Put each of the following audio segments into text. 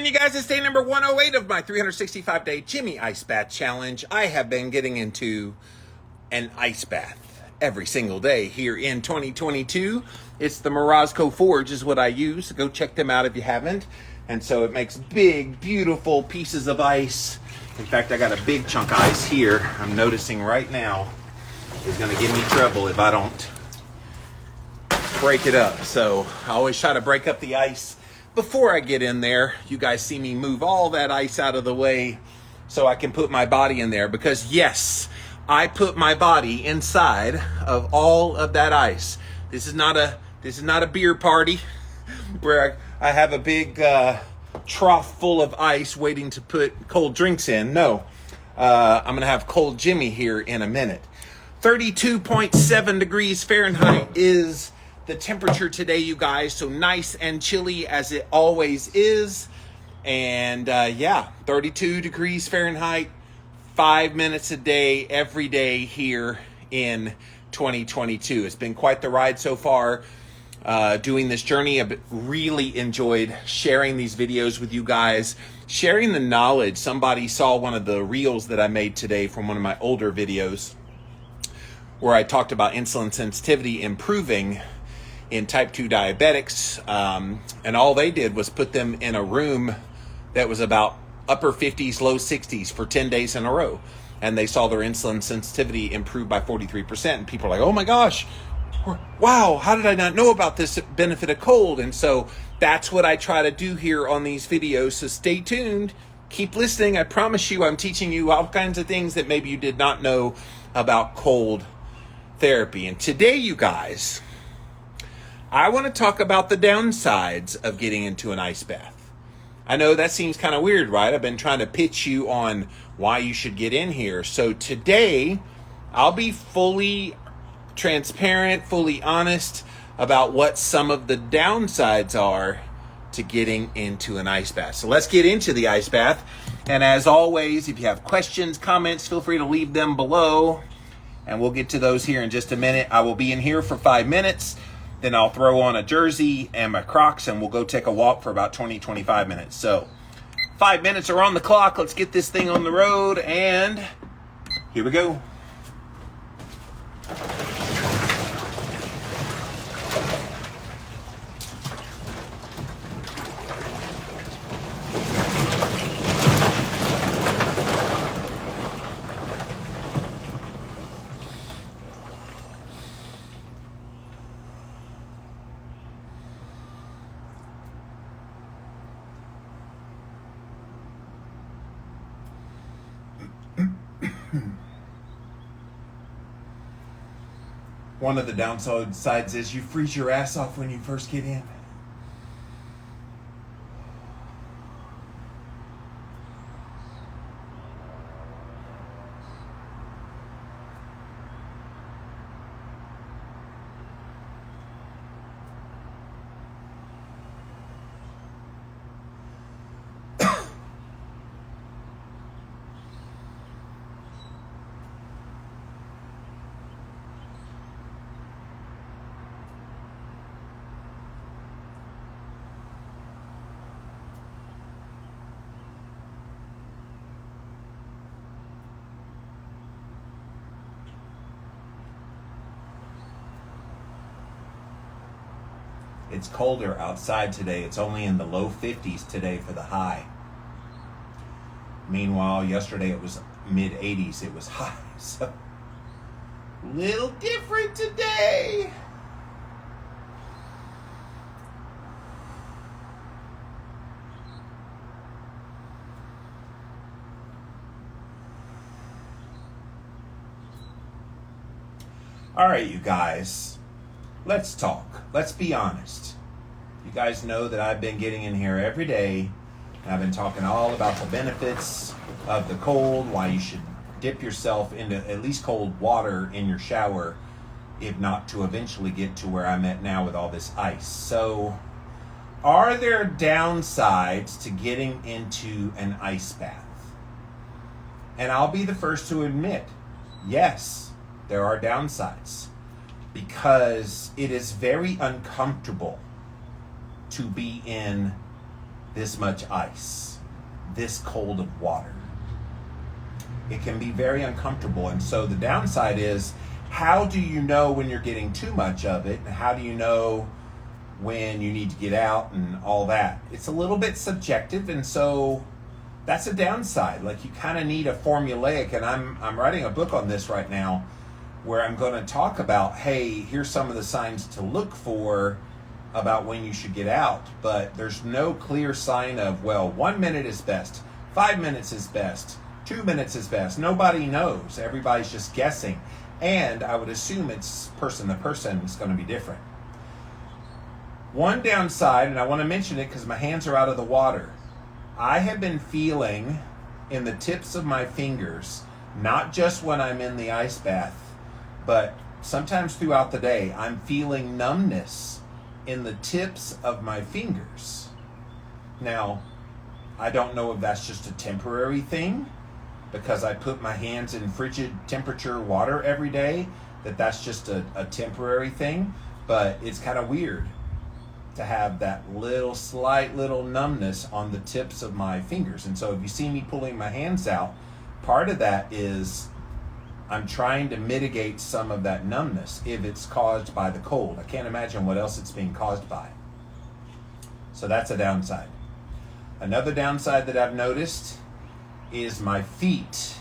You guys, it's day number 108 of my 365-day Jimmy Ice Bath Challenge. I have been getting into an ice bath every single day here in 2022. It's the Morozco Forge is what I use. Go check them out if you haven't. And so it makes big, beautiful pieces of ice. In fact, I got a big chunk of ice here. I'm noticing right now is going to give me trouble if I don't break it up. So I always try to break up the ice before I get in there. You guys see me move all that ice out of the way so I can put my body in there, because yes, I put my body inside of all of that ice. This is not a beer party where I have a big trough full of ice waiting to put cold drinks in. No, I'm gonna have cold Jimmy here in a minute. 32.7 degrees Fahrenheit is the temperature today, you guys, so nice and chilly as it always is. And yeah, 32 degrees Fahrenheit, 5 minutes a day, every day here in 2022. It's been quite the ride so far doing this journey. I've really enjoyed sharing these videos with you guys, sharing the knowledge. Somebody saw one of the reels that I made today from one of my older videos where I talked about insulin sensitivity improving in type 2 diabetics, and all they did was put them in a room that was about upper 50s, low 60s for 10 days in a row, and they saw their insulin sensitivity improve by 43%, and people are like, oh my gosh, wow, how did I not know about this benefit of cold? And so that's what I try to do here on these videos, so stay tuned, keep listening. I promise you I'm teaching you all kinds of things that maybe you did not know about cold therapy. And today, you guys, I want to talk about the downsides of getting into an ice bath. I know that seems kind of weird, right? I've been trying to pitch you on why you should get in here. So today, I'll be fully transparent, fully honest about what some of the downsides are to getting into an ice bath. So let's get into the ice bath. And as always, if you have questions, comments, feel free to leave them below. And we'll get to those here in just a minute. I will be in here for 5 minutes. Then I'll throw on a jersey and my Crocs, and we'll go take a walk for about 20-25 minutes. So 5 minutes are on the clock. Let's get this thing on the road, and here we go. One of the downsides is you freeze your ass off when you first get in. It's colder outside today. It's only in the low 50s today for the high. Meanwhile, yesterday it was mid 80s. It was high. So, little different today. All right, you guys. Let's talk. Let's be honest. You guys know that I've been getting in here every day, and I've been talking all about the benefits of the cold, why you should dip yourself into at least cold water in your shower, if not to eventually get to where I'm at now with all this ice. So, are there downsides to getting into an ice bath? And I'll be the first to admit, yes, there are downsides. Because it is very uncomfortable to be in this much ice, this cold of water. It can be very uncomfortable. And so the downside is, how do you know when you're getting too much of it? And how do you know when you need to get out and all that? It's a little bit subjective, and so that's a downside. Like, you kind of need a formulaic, and I'm writing a book on this right now where I'm going to talk about, hey, here's some of the signs to look for about when you should get out. But there's no clear sign of, well, 1 minute is best, 5 minutes is best, 2 minutes is best. Nobody knows. Everybody's just guessing. And I would assume it's person to person, it's going to be different. One downside, and I want to mention it because my hands are out of the water, I have been feeling in the tips of my fingers, not just when I'm in the ice bath, but sometimes throughout the day, I'm feeling numbness in the tips of my fingers. Now, I don't know if that's just a temporary thing, because I put my hands in frigid temperature water every day, that's just a temporary thing, but it's kind of weird to have that slight little numbness on the tips of my fingers. And so if you see me pulling my hands out, part of that is I'm trying to mitigate some of that numbness if it's caused by the cold. I can't imagine what else it's being caused by. So that's a downside. Another downside that I've noticed is my feet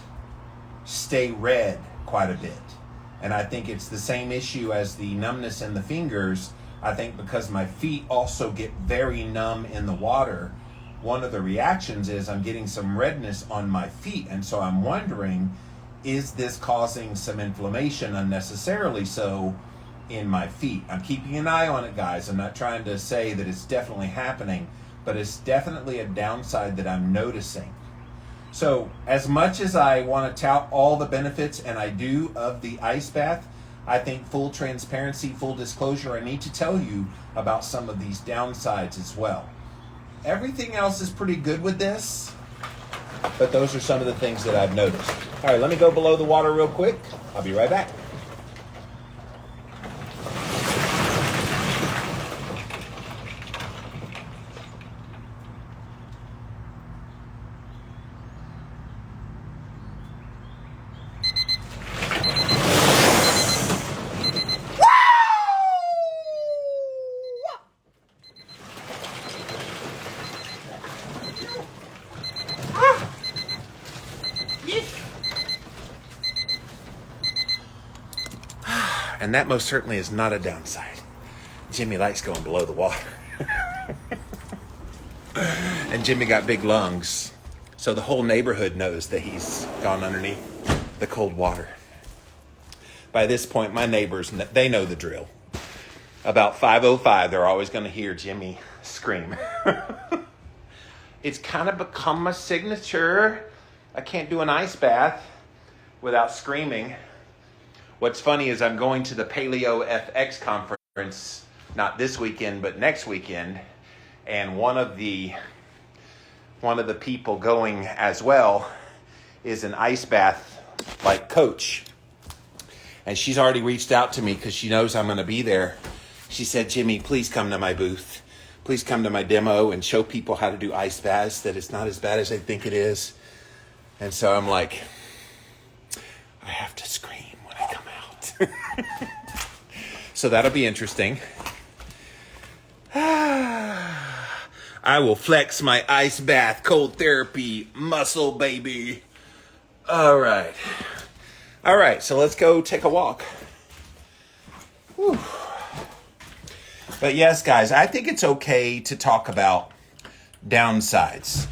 stay red quite a bit. And I think it's the same issue as the numbness in the fingers. I think because my feet also get very numb in the water, one of the reactions is I'm getting some redness on my feet. And so I'm wondering, is this causing some inflammation unnecessarily so in my feet? I'm keeping an eye on it, guys. I'm not trying to say that it's definitely happening, but it's definitely a downside that I'm noticing. So as much as I want to tout all the benefits, and I do, of the ice bath, I think full transparency, full disclosure, I need to tell you about some of these downsides as well. Everything else is pretty good with this, but those are some of the things that I've noticed. All right, let me go below the water real quick. I'll be right back. And that most certainly is not a downside. Jimmy likes going below the water. And Jimmy got big lungs, so the whole neighborhood knows that he's gone underneath the cold water. By this point, my neighbors, they know the drill. About 5:05, they're always going to hear Jimmy scream. It's kind of become my signature. I can't do an ice bath without screaming. What's funny is I'm going to the Paleo FX conference, not this weekend, but next weekend. And one of the people going as well is an ice bath like coach. And she's already reached out to me because she knows I'm going to be there. She said, Jimmy, please come to my booth. Please come to my demo and show people how to do ice baths, that it's not as bad as they think it is. And so I'm like, I have to scream when I come out. So that'll be interesting. I will flex my ice bath cold therapy muscle, baby. All right, so let's go take a walk. Whew. But yes, guys, I think it's okay to talk about downsides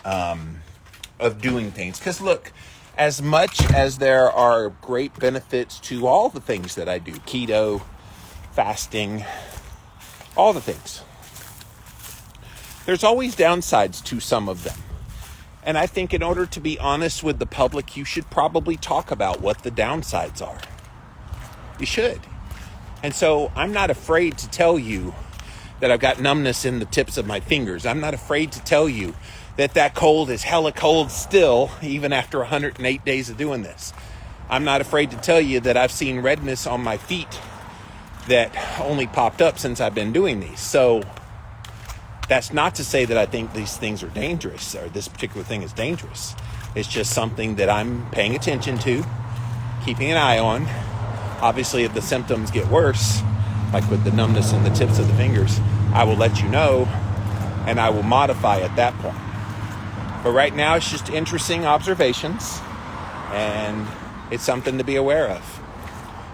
of doing things. Because look, as much as there are great benefits to all the things that I do, keto, fasting, all the things, there's always downsides to some of them. And I think in order to be honest with the public, you should probably talk about what the downsides are. You should. And so I'm not afraid to tell you that I've got numbness in the tips of my fingers. I'm not afraid to tell you that cold is hella cold still, even after 108 days of doing this. I'm not afraid to tell you that I've seen redness on my feet that only popped up since I've been doing these. So That's not to say that I think these things are dangerous or this particular thing is dangerous. It's just something that I'm paying attention to, keeping an eye on. Obviously, if the symptoms get worse, like with the numbness in the tips of the fingers, I will let you know and I will modify at that point. But right now, it's just interesting observations and it's something to be aware of.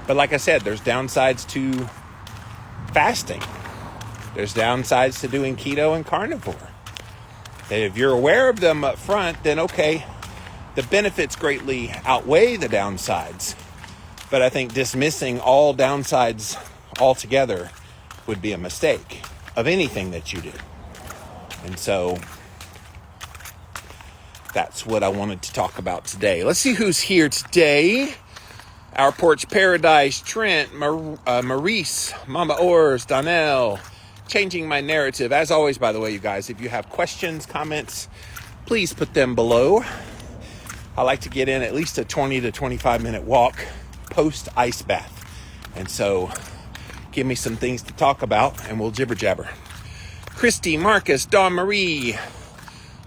But like I said, there's downsides to fasting. There's downsides to doing keto and carnivore. And if you're aware of them up front, then okay, the benefits greatly outweigh the downsides. But I think dismissing all downsides altogether would be a mistake of anything that you do. And so that's what I wanted to talk about today. Let's see who's here today. Our Porch Paradise, Trent, Maurice, Mama Ors, Donnell. Changing my narrative. As always, by the way, you guys, if you have questions, comments, please put them below. I like to get in at least a 20 to 25 minute walk post ice bath. And so give me some things to talk about and we'll jibber jabber. Christy, Marcus, Dawn Marie,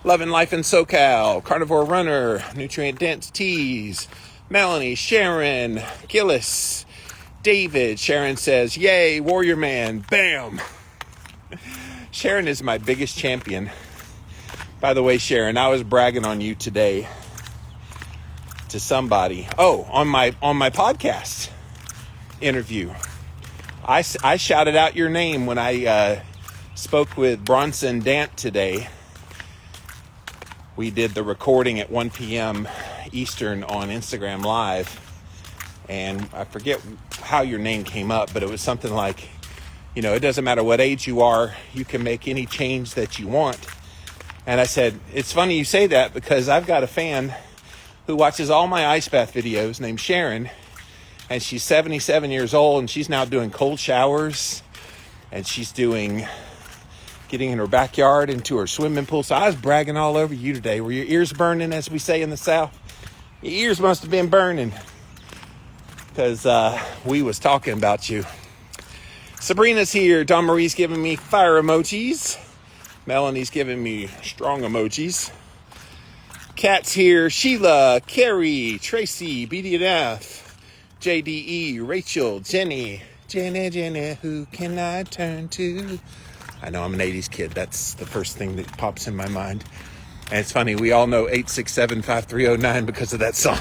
Loving Life in SoCal, Carnivore Runner, Nutrient Dense Teas, Melanie, Sharon, Gillis, David. Sharon says, yay, Warrior Man, bam. Sharon is my biggest champion. By the way, Sharon, I was bragging on you today to somebody. Oh, on my podcast interview. I shouted out your name when I spoke with Bronson Dant today. We did the recording at 1 p.m. Eastern on Instagram Live. And I forget how your name came up, but it was something like, you know, it doesn't matter what age you are, you can make any change that you want. And I said, it's funny you say that because I've got a fan who watches all my ice bath videos named Sharon. And she's 77 years old and she's now doing cold showers. And she's getting in her backyard into her swimming pool. So I was bragging all over you today. Were your ears burning, as we say in the South? Your ears must have been burning because we was talking about you. Sabrina's here. Dawn Marie's giving me fire emojis. Melanie's giving me strong emojis. Kat's here. Sheila, Carrie, Tracy, BDNF, JDE, Rachel, Jenny, who can I turn to? I know I'm an 80s kid. That's the first thing that pops in my mind. And it's funny, we all know 867-5309 because of that song.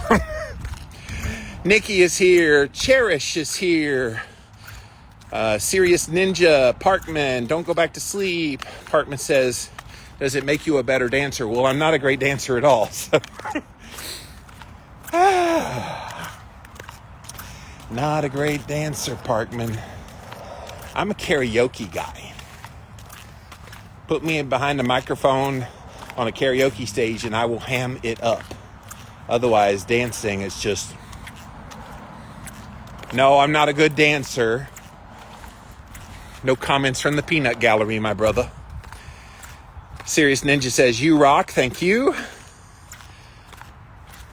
Nikki is here. Cherish is here. Serious Ninja, Parkman, don't go back to sleep. Parkman says, does it make you a better dancer? Well, I'm not a great dancer at all. So. Not a great dancer, Parkman. I'm a karaoke guy. Put me in behind the microphone on a karaoke stage and I will ham it up. Otherwise, dancing is just... No, I'm not a good dancer. No comments from the peanut gallery, my brother. Serious Ninja says, you rock, thank you.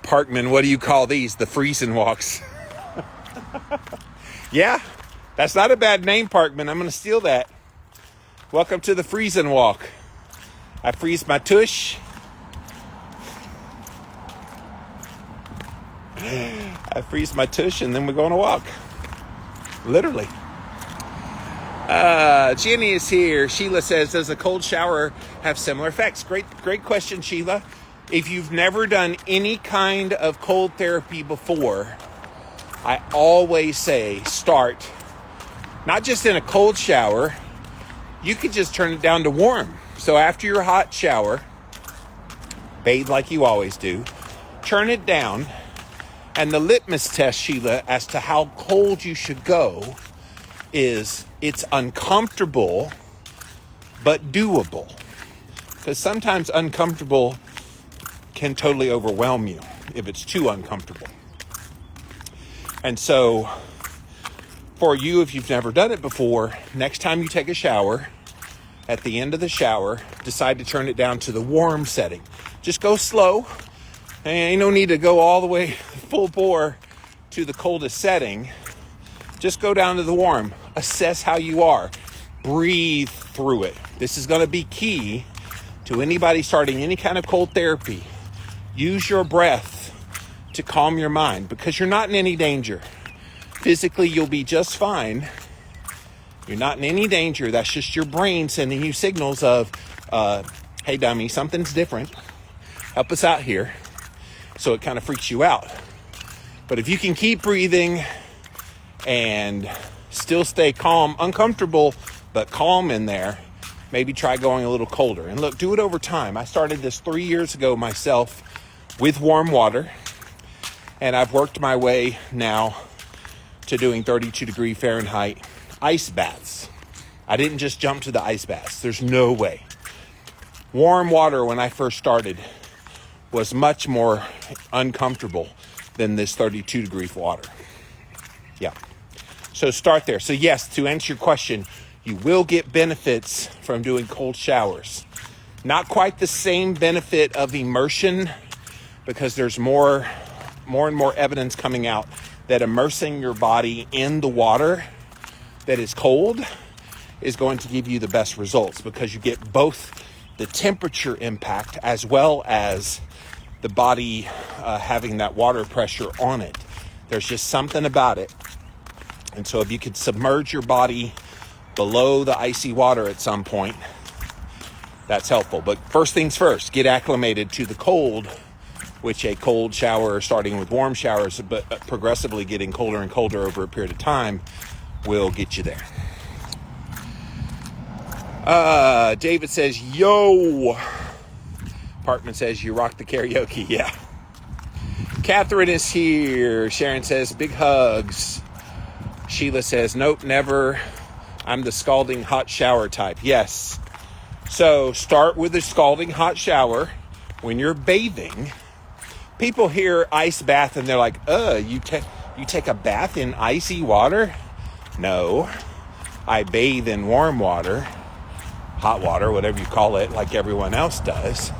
Parkman, what do you call these? The freezing walks. Yeah, that's not a bad name, Parkman. I'm going to steal that. Welcome to the freezing walk. I freeze my tush. I freeze my tush and then we're going to walk. Literally. Jenny is here. Sheila says, does a cold shower have similar effects? Great question, Sheila. If you've never done any kind of cold therapy before, I always say start not just in a cold shower. You could just turn it down to warm. So after your hot shower, bathe like you always do, turn it down. And the litmus test, Sheila, as to how cold you should go is it's uncomfortable, but doable. Because sometimes uncomfortable can totally overwhelm you if it's too uncomfortable. And so for you, if you've never done it before, next time you take a shower, at the end of the shower, decide to turn it down to the warm setting. Just go slow. Ain't no need to go all the way full bore to the coldest setting. Just go down to the warm. Assess how you are. Breathe through it. This is going to be key to anybody starting any kind of cold therapy. Use your breath to calm your mind because you're not in any danger. Physically, you'll be just fine. You're not in any danger. That's just your brain sending you signals of, hey, dummy, something's different. Help us out here. So it kind of freaks you out. But if you can keep breathing and still stay calm, uncomfortable, but calm in there, maybe try going a little colder. And look, do it over time. I started this 3 years ago myself with warm water. And I've worked my way now to doing 32 degree Fahrenheit ice baths. I didn't just jump to the ice baths. There's no way. Warm water when I first started was much more uncomfortable than this 32 degree water. Yeah. So start there. So yes, to answer your question, you will get benefits from doing cold showers. Not quite the same benefit of immersion because there's more and more evidence coming out that immersing your body in the water that is cold is going to give you the best results because you get both the temperature impact as well as the body having that water pressure on it. There's just something about it. And so if you could submerge your body below the icy water at some point, that's helpful. But first things first, get acclimated to the cold, which a cold shower, starting with warm showers, but progressively getting colder and colder over a period of time, will get you there. David says, yo. Parkman says, you rock the karaoke. Yeah. Catherine is here. Sharon says, big hugs. Sheila says, nope, never. I'm the scalding hot shower type. Yes. So start with a scalding hot shower when you're bathing. People hear ice bath and they're like, you take a bath in icy water? No, I bathe in warm water, hot water, whatever you call it, like everyone else does.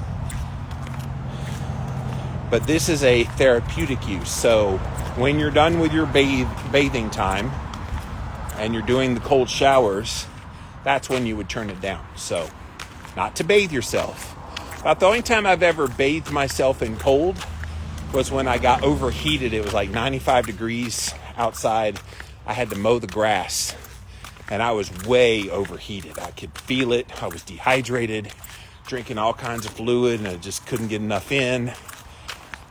But this is a therapeutic use. So when you're done with your bathing time and you're doing the cold showers, that's when you would turn it down. So not to bathe yourself. About the only time I've ever bathed myself in cold was when I got overheated. It was like 95 degrees outside. I had to mow the grass and I was way overheated. I could feel it. I was dehydrated, drinking all kinds of fluid, and I just couldn't get enough in.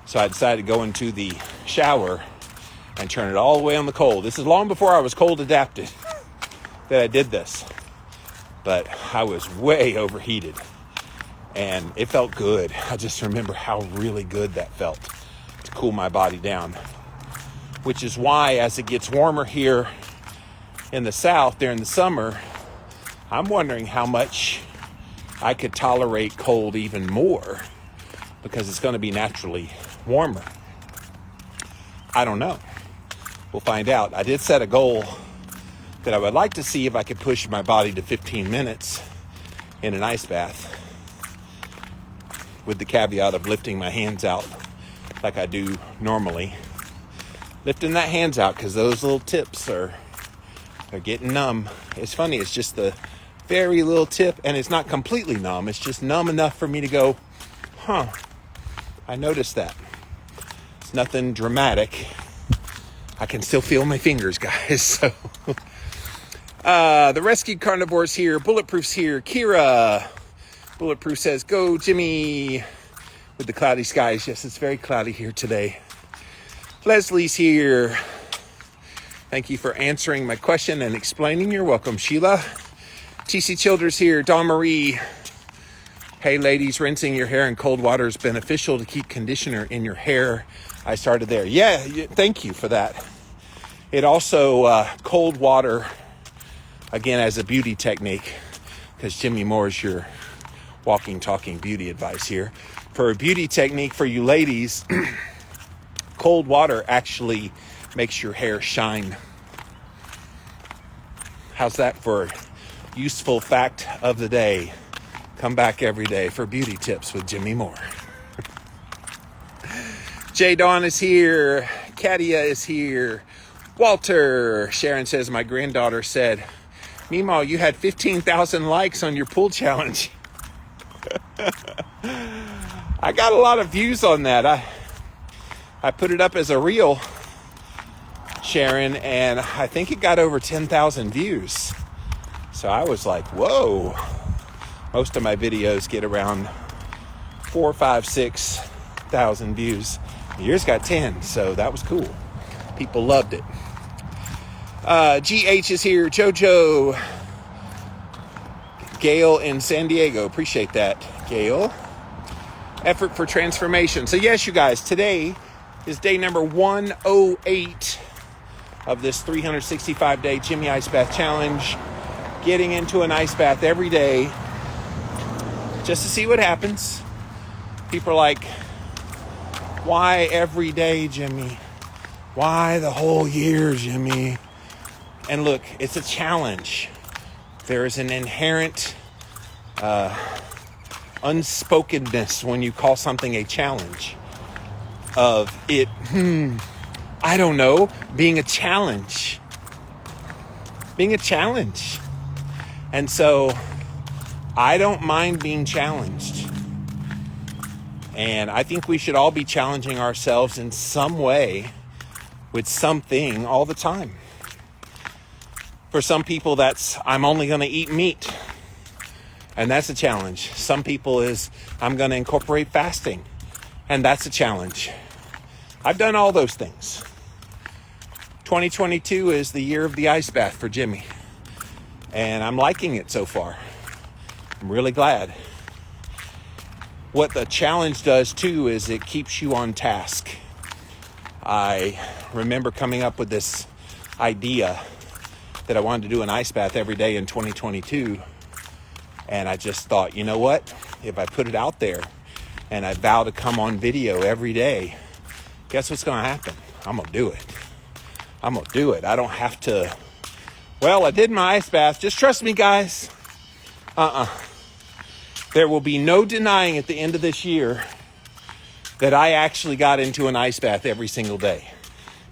So I decided to go into the shower and turn it all the way on the cold. This is long before I was cold adapted that I did this. But I was way overheated and it felt good. I just remember how really good that felt to cool my body down. Which is why as it gets warmer here in the South during the summer, I'm wondering how much I could tolerate cold even more because it's going to be naturally warmer. I don't know. We'll find out. I did set a goal that I would like to see if I could push my body to 15 minutes in an ice bath with the caveat of lifting my hands out like I do normally. Lifting that hands out because those little tips are getting numb. It's funny, it's just the very little tip and it's not completely numb. It's just numb enough for me to go, I noticed that. It's nothing dramatic. I can still feel my fingers, guys. So, the Rescued Carnivore's here. Bulletproof's here. Kira. Bulletproof says, go Jimmy. With the cloudy skies. Yes, it's very cloudy here today. Leslie's here. Thank you for answering my question and explaining. You're welcome, Sheila. TC Childers here. Dawn Marie. Hey, ladies, rinsing your hair in cold water is beneficial to keep conditioner in your hair. I started there. Yeah, thank you for that. It also, cold water, again, as a beauty technique, because Jimmy Moore is your walking, talking beauty advice here. For a beauty technique for you ladies, cold water actually makes your hair shine. How's that for useful fact of the day? Come back every day for beauty tips with Jimmy Moore. Jay Dawn is here. Katia is here. Walter. Sharon says, my granddaughter said, Meanwhile, you had 15,000 likes on your pool challenge. I got a lot of views on that. I put it up as a reel, Sharon, and I think it got over 10,000 views. So I was like, whoa. Most of my videos get around 4, 5, 6,000 views. Yours got 10, so that was cool. People loved it. GH is here. Jojo. Gail in San Diego. Appreciate that, Gail. Effort for transformation. So yes, you guys, today is day number 108 of this 365-day Jimmy Ice Bath Challenge. Getting into an ice bath every day just to see what happens. People are like, why every day, Jimmy? Why the whole year, Jimmy? And look, it's a challenge. There is an inherent unspokenness when you call something a challenge of it, I don't know, being a challenge. Being a challenge. And so I don't mind being challenged. And I think we should all be challenging ourselves in some way with something all the time. For some people, that's, I'm only going to eat meat. And that's a challenge. Some people is, I'm going to incorporate fasting. And that's a challenge. I've done all those things. 2022 is the year of the ice bath for Jimmy. And I'm liking it so far. I'm really glad. What the challenge does too is it keeps you on task. I remember coming up with this idea that I wanted to do an ice bath every day in 2022. And I just thought, you know what? If I put it out there and I vow to come on video every day, guess what's going to happen? I'm going to do it. I'm going to do it. I don't have to. Well, I did my ice bath. Just trust me, guys. There will be no denying at the end of this year that I actually got into an ice bath every single day,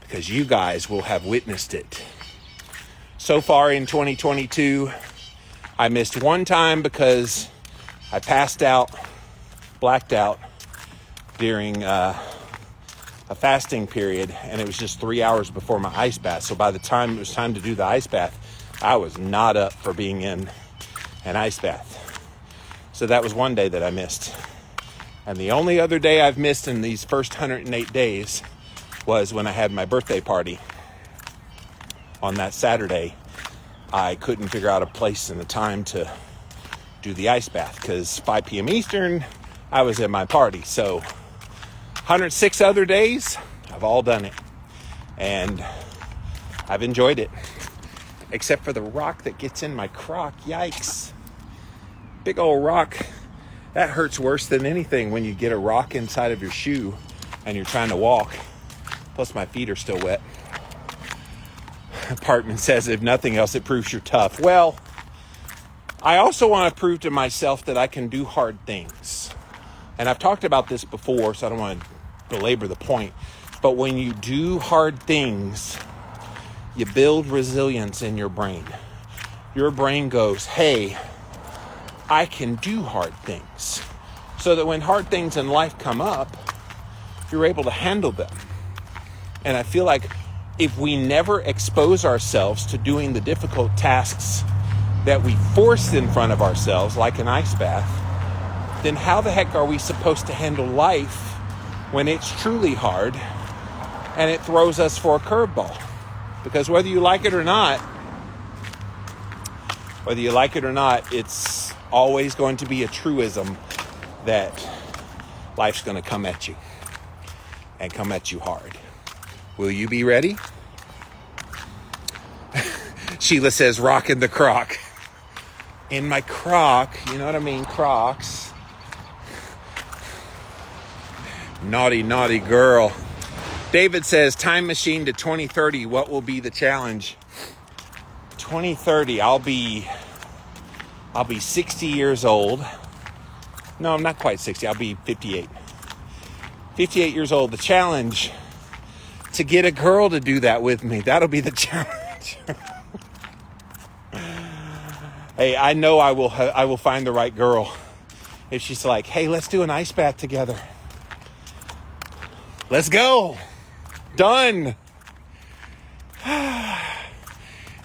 because you guys will have witnessed it. So far in 2022, I missed one time because I passed out, blacked out during a fasting period, and it was just 3 hours before my ice bath. So by the time it was time to do the ice bath, I was not up for being in an ice bath. So that was one day that I missed. And the only other day I've missed in these first 108 days was when I had my birthday party. On that Saturday, I couldn't figure out a place and a time to do the ice bath because 5 p.m. Eastern, I was at my party. So 106 other days, I've all done it. And I've enjoyed it. Except for the rock that gets in my crock. Yikes. Big old rock. That hurts worse than anything when you get a rock inside of your shoe and you're trying to walk. Plus my feet are still wet. Apartment says, if nothing else, it proves you're tough. Well, I also want to prove to myself that I can do hard things. And I've talked about this before, so I don't want to belabor the point. But when you do hard things, you build resilience in your brain. Your brain goes, hey, I can do hard things. So that when hard things in life come up, you're able to handle them. And I feel like if we never expose ourselves to doing the difficult tasks that we force in front of ourselves, like an ice bath, then how the heck are we supposed to handle life when it's truly hard and it throws us for a curveball? Because whether you like it or not, it's always going to be a truism that life's going to come at you and come at you hard. Will you be ready? Sheila says, rock in the crock. In my crock, you know what I mean? Crocs. Naughty, naughty girl. David says, time machine to 2030. What will be the challenge? 2030, I'll be 60 years old. No, I'm not quite 60. I'll be 58. 58 years old. The challenge, to get a girl to do that with me. That'll be the challenge. Hey, I know I will find the right girl if she's like, hey, let's do an ice bath together. Let's go. Done.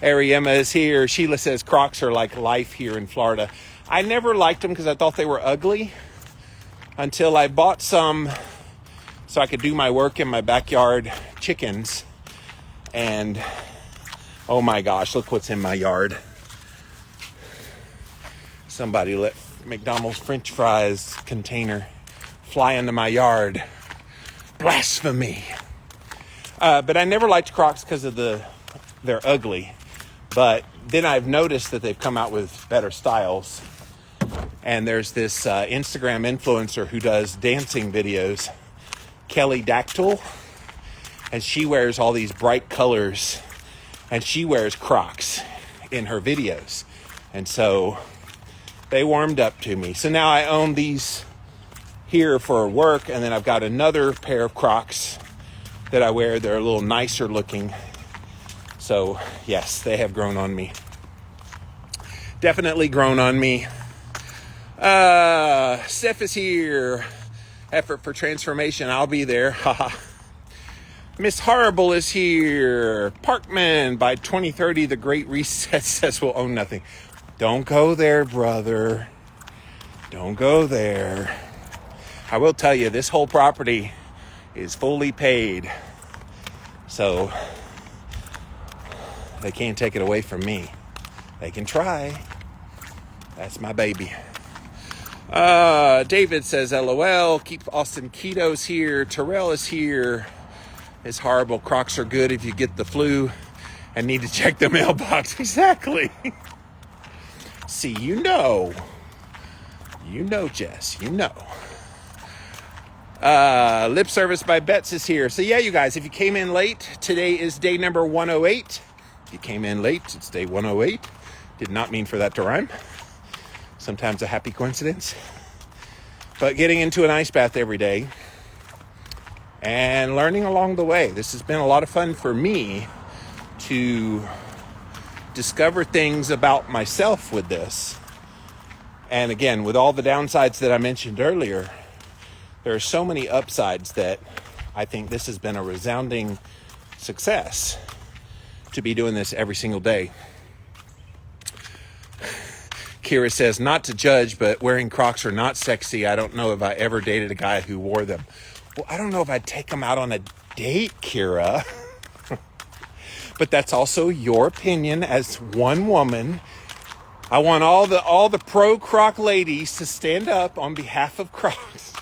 Ariema is here. Sheila says Crocs are like life here in Florida. I never liked them because I thought they were ugly until I bought some so I could do my work in my backyard chickens. And oh my gosh, look what's in my yard. Somebody let McDonald's French fries container fly into my yard. Blasphemy. But I never liked Crocs because of they're ugly. But then I've noticed that they've come out with better styles. And there's this Instagram influencer who does dancing videos, Kelly Dactyl. And she wears all these bright colors. And she wears Crocs in her videos. And so they warmed up to me. So now I own these here for work. And then I've got another pair of Crocs that I wear. They're a little nicer looking. So yes, they have grown on me. Definitely grown on me. Steph is here. Effort for transformation. I'll be there. Haha. Miss Horrible is here. Parkman, by 2030, the Great Reset says we'll own nothing. Don't go there, brother. Don't go there. I will tell you, this whole property is fully paid. So they can't take it away from me. They can try. That's my baby. David says, LOL. Keep Austin Keto's here. Terrell is here. It's horrible. Crocs are good if you get the flu and need to check the mailbox. Exactly. See, you know. You know, Jess. You know. Lip Service by Betts is here. So yeah, you guys, if you came in late, today is day number 108. If you came in late, it's day 108. Did not mean for that to rhyme. Sometimes a happy coincidence. But getting into an ice bath every day and learning along the way. This has been a lot of fun for me to discover things about myself with this. And again, with all the downsides that I mentioned earlier, there are so many upsides that I think this has been a resounding success to be doing this every single day. Kira says, not to judge, but wearing Crocs are not sexy. I don't know if I ever dated a guy who wore them. Well, I don't know if I'd take them out on a date, Kira. But that's also your opinion as one woman. I want all the pro Croc ladies to stand up on behalf of Crocs.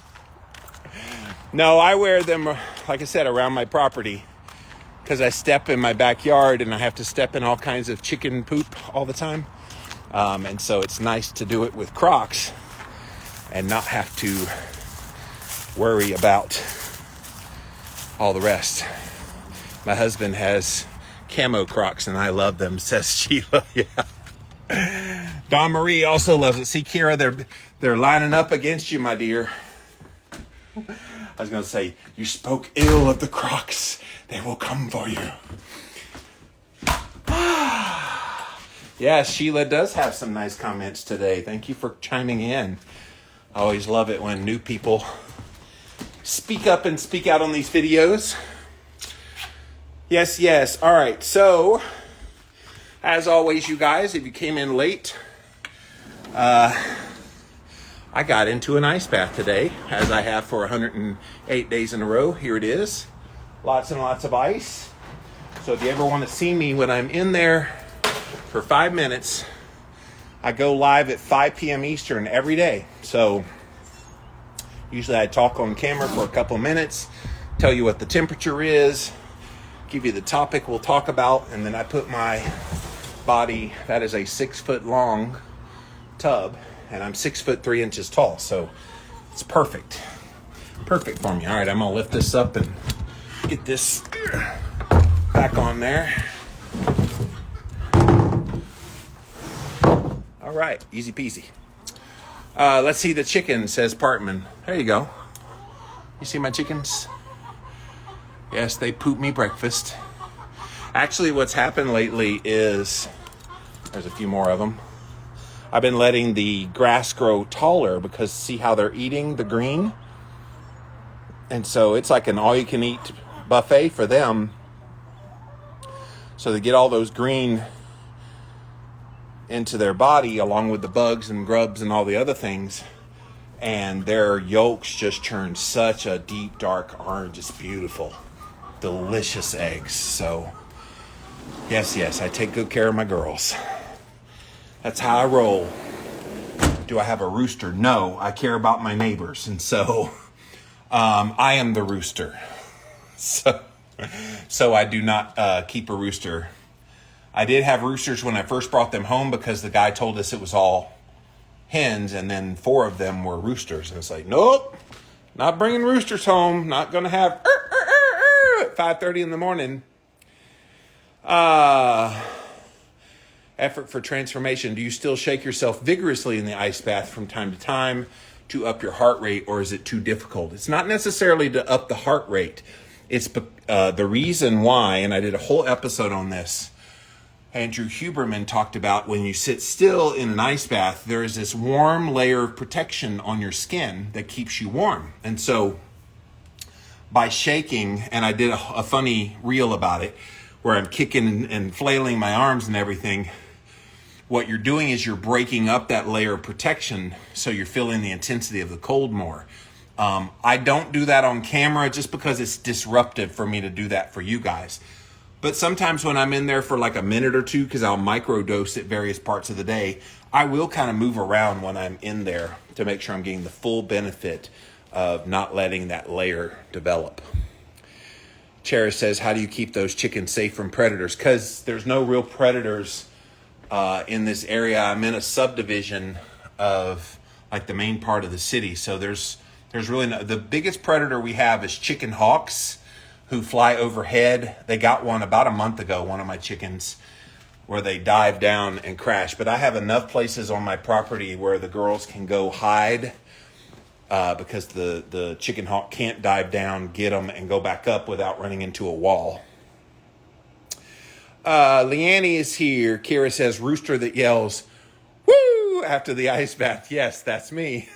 No, I wear them, like I said, around my property because I step in my backyard and I have to step in all kinds of chicken poop all the time. And so it's nice to do it with Crocs and not have to worry about all the rest. My husband has camo Crocs and I love them, says Sheila. Yeah. Dawn Marie also loves it. See, Kira, they're lining up against you, my dear. I was going to say, you spoke ill of the Crocs. They will come for you. Yes, Sheila does have some nice comments today. Thank you for chiming in. I always love it when new people speak up and speak out on these videos. Yes. All right. So, as always, you guys, if you came in late, I got into an ice bath today, as I have for 108 days in a row. Here it is. Lots and lots of ice. So if you ever want to see me when I'm in there for 5 minutes, I go live at 5 p.m. Eastern every day. So usually I talk on camera for a couple minutes, tell you what the temperature is, give you the topic we'll talk about, and then I put my body, that is a 6 foot long tub, and I'm 6 foot 3 inches tall, so it's perfect. Perfect for me. All right, I'm gonna lift this up and get this back on there. All right, easy peasy. Let's see the chicken, says Partman. There you go. You see my chickens? Yes, they poop me breakfast. Actually, what's happened lately is, there's a few more of them. I've been letting the grass grow taller because see how they're eating the green? And so it's like an all-you-can-eat buffet for them. So they get all those green into their body along with the bugs and grubs and all the other things. And their yolks just turn such a deep, dark orange. It's beautiful. Delicious eggs. So, yes, I take good care of my girls. That's how I roll. Do I have a rooster? No, I care about my neighbors. And so, I am the rooster. So I do not keep a rooster. I did have roosters when I first brought them home because the guy told us it was all hens, and then 4 of them were roosters. And it's like, nope, not bringing roosters home. Not going to have at 5:30 in the morning. Effort for transformation. Do you still shake yourself vigorously in the ice bath from time to time to up your heart rate, or is it too difficult? It's not necessarily to up the heart rate. It's the reason why, and I did a whole episode on this. Andrew Huberman talked about when you sit still in an ice bath, there is this warm layer of protection on your skin that keeps you warm. And so by shaking, and I did a funny reel about it, where I'm kicking and flailing my arms and everything, what you're doing is you're breaking up that layer of protection so you're feeling the intensity of the cold more. I don't do that on camera just because it's disruptive for me to do that for you guys. But sometimes when I'm in there for like a minute or two, because I'll microdose at various parts of the day, I will kind of move around when I'm in there to make sure I'm getting the full benefit of not letting that layer develop. Cherish says, how do you keep those chickens safe from predators? Because there's no real predators in this area. I'm in a subdivision of like the main part of the city. So there's really no, the biggest predator we have is chicken hawks who fly overhead. They got one about a month ago, one of my chickens, where they dive down and crash. But I have enough places on my property where the girls can go hide because the chicken hawk can't dive down, get them, and go back up without running into a wall. Leanne is here. Kira says, rooster that yells, woo, after the ice bath. Yes, that's me.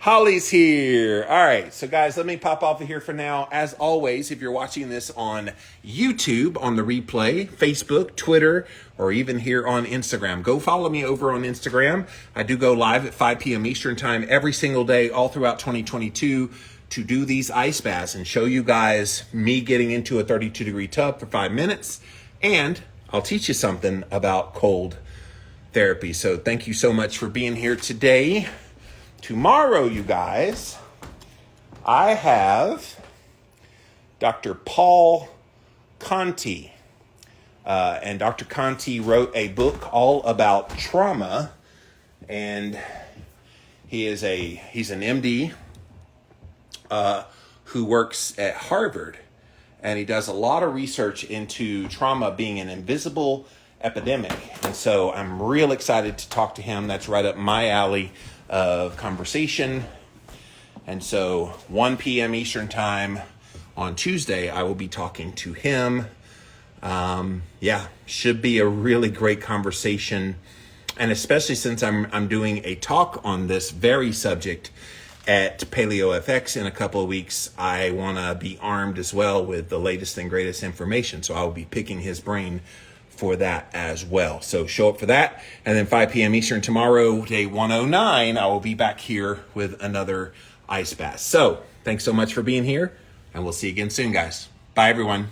Holly's here. All right, so guys, let me pop off of here for now. As always, if you're watching this on YouTube, on the replay, Facebook, Twitter, or even here on Instagram, go follow me over on Instagram. I do go live at 5 p.m. Eastern time every single day, all throughout 2022, to do these ice baths and show you guys me getting into a 32-degree tub for 5 minutes. And I'll teach you something about cold therapy. So thank you so much for being here today. Tomorrow, you guys, I have Dr. Paul Conti. And Dr. Conti wrote a book all about trauma. And he's an MD who works at Harvard. And he does a lot of research into trauma being an invisible epidemic. And so I'm real excited to talk to him. That's right up my alley of conversation. And so 1 p.m. Eastern time on Tuesday, I will be talking to him. Should be a really great conversation. And especially since I'm doing a talk on this very subject at PaleoFX in a couple of weeks, I want to be armed as well with the latest and greatest information. So I will be picking his brain for that as well. So show up for that. And then 5 p.m. Eastern tomorrow, day 109, I will be back here with another ice bath. So thanks so much for being here, and we'll see you again soon, guys. Bye, everyone.